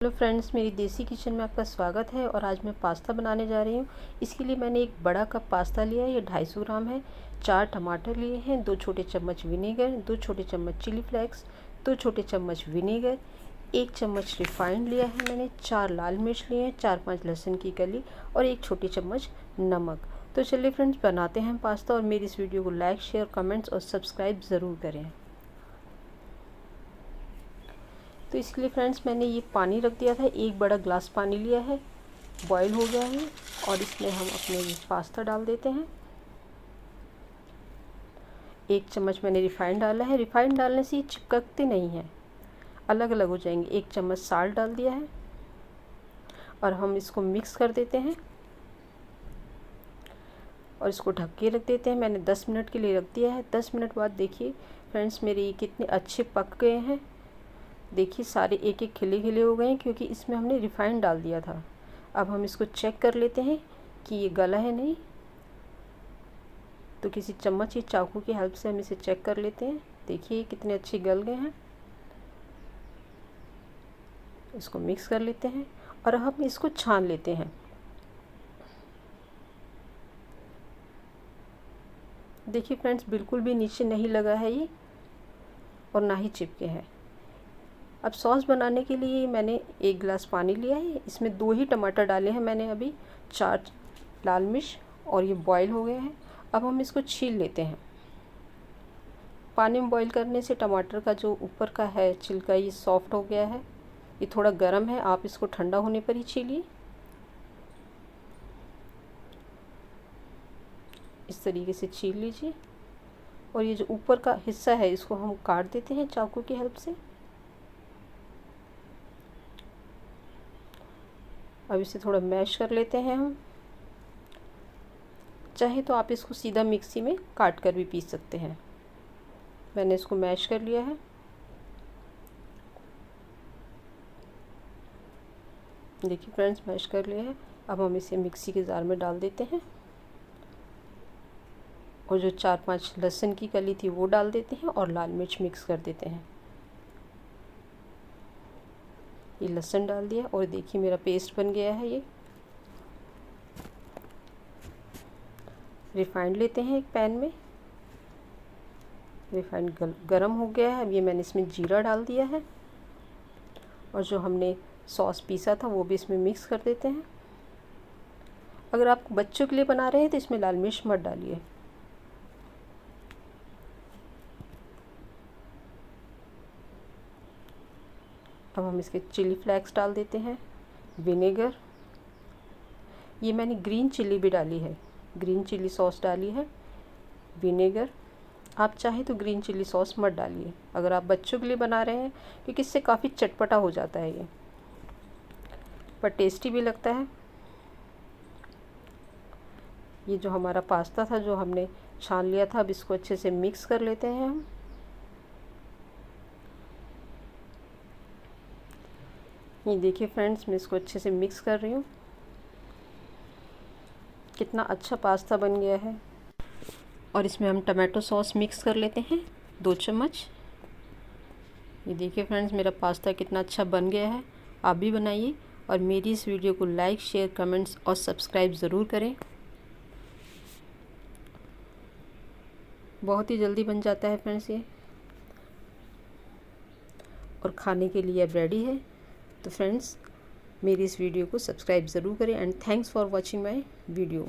Hello friends, मेरी देसी kitchen में आपका स्वागत है। और आज मैं पास्ता बनाने जा रही हूँ। इसके लिए मैंने एक बड़ा कप पास्ता लिया है, ये 250 ग्राम है। 4 टमाटर लिए हैं, 2 छोटे चम्मच विनेगर, 2 छोटे चम्मच चिली फ्लेक्स, 2 छोटे चम्मच विनेगर, 1 चम्मच रिफाइंड लिया है मैंने, 4 लाल मिर्च लिए हैं, 4-5 लहसुन की कली और 1 छोटी चम्मच नमक। तो चलिए फ्रेंड्स, बनाते हैं पास्ता। और मेरी इस वीडियो को लाइक, शेयर, कमेंट्स और सब्सक्राइब ज़रूर करें। तो इसके लिए फ्रेंड्स मैंने ये पानी रख दिया था, एक बड़ा ग्लास पानी लिया है, बॉईल हो गया है। और इसमें हम अपने ये पास्ता डाल देते हैं। 1 चम्मच मैंने रिफाइंड डाला है। रिफाइंड डालने से ये चिपकते नहीं हैं, अलग अलग हो जाएंगे। 1 चम्मच साल्ट डाल दिया है और हम इसको मिक्स कर देते हैं और इसको ढक के रख देते हैं। मैंने 10 मिनट के लिए रख दिया है। 10 मिनट बाद देखिए फ्रेंड्स, मेरे ये कितने अच्छे पक गए हैं। देखिए सारे एक एक खिले खिले हो गए हैं, क्योंकि इसमें हमने रिफाइंड डाल दिया था। अब हम इसको चेक कर लेते हैं कि ये गला है नहीं। तो किसी चम्मच या चाकू की हेल्प से हम इसे चेक कर लेते हैं। देखिए कितने अच्छे गल गए हैं। इसको मिक्स कर लेते हैं और हम इसको छान लेते हैं। देखिए फ्रेंड्स, बिल्कुल भी नीचे नहीं लगा है ये और ना ही चिपके हैं। अब सॉस बनाने के लिए मैंने 1 गिलास पानी लिया है, इसमें 2 ही टमाटर डाले हैं मैंने अभी, 4 लाल मिर्च, और ये बॉईल हो गए हैं। अब हम इसको छील लेते हैं। पानी में बॉईल करने से टमाटर का जो ऊपर का है छिलका, ये सॉफ्ट हो गया है। ये थोड़ा गर्म है, आप इसको ठंडा होने पर ही छीलिए। इस तरीके से छील लीजिए। और ये जो ऊपर का हिस्सा है इसको हम काट देते हैं चाकू की हेल्प से। अब इसे थोड़ा मैश कर लेते हैं हम। चाहे तो आप इसको सीधा मिक्सी में काट कर भी पीस सकते हैं। मैंने इसको मैश कर लिया है। देखिए फ्रेंड्स, मैश कर लिया है। अब हम इसे मिक्सी के जार में डाल देते हैं और जो 4-5 लहसुन की कली थी वो डाल देते हैं और लाल मिर्च मिक्स कर देते हैं। ये लहसुन डाल दिया और देखिए मेरा पेस्ट बन गया है। ये रिफाइंड लेते हैं एक पैन में। रिफाइंड गरम हो गया है। अब ये मैंने इसमें जीरा डाल दिया है और जो हमने सॉस पीसा था वो भी इसमें मिक्स कर देते हैं। अगर आप बच्चों के लिए बना रहे हैं तो इसमें लाल मिर्च मत डालिए। अब हम इसके चिली फ्लेक्स डाल देते हैं, विनेगर, ये मैंने ग्रीन चिली भी डाली है, ग्रीन चिली सॉस डाली है, विनेगर। आप चाहे तो ग्रीन चिली सॉस मत डालिए अगर आप बच्चों के लिए बना रहे हैं, क्योंकि इससे काफ़ी चटपटा हो जाता है ये, पर टेस्टी भी लगता है। ये जो हमारा पास्ता था जो हमने छान लिया था, अब इसको अच्छे से मिक्स कर लेते हैं हम। ये देखिए फ्रेंड्स, मैं इसको अच्छे से मिक्स कर रही हूँ। कितना अच्छा पास्ता बन गया है। और इसमें हम टमाटो सॉस मिक्स कर लेते हैं, 2 चम्मच। ये देखिए फ्रेंड्स, मेरा पास्ता कितना अच्छा बन गया है। आप भी बनाइए और मेरी इस वीडियो को लाइक, शेयर, कमेंट्स और सब्सक्राइब ज़रूर करें। बहुत ही जल्दी बन जाता है फ्रेंड्स ये, और खाने के लिए अब रेडी है। तो फ्रेंड्स, मेरी इस वीडियो को सब्सक्राइब ज़रूर करें and thanks for watching my video.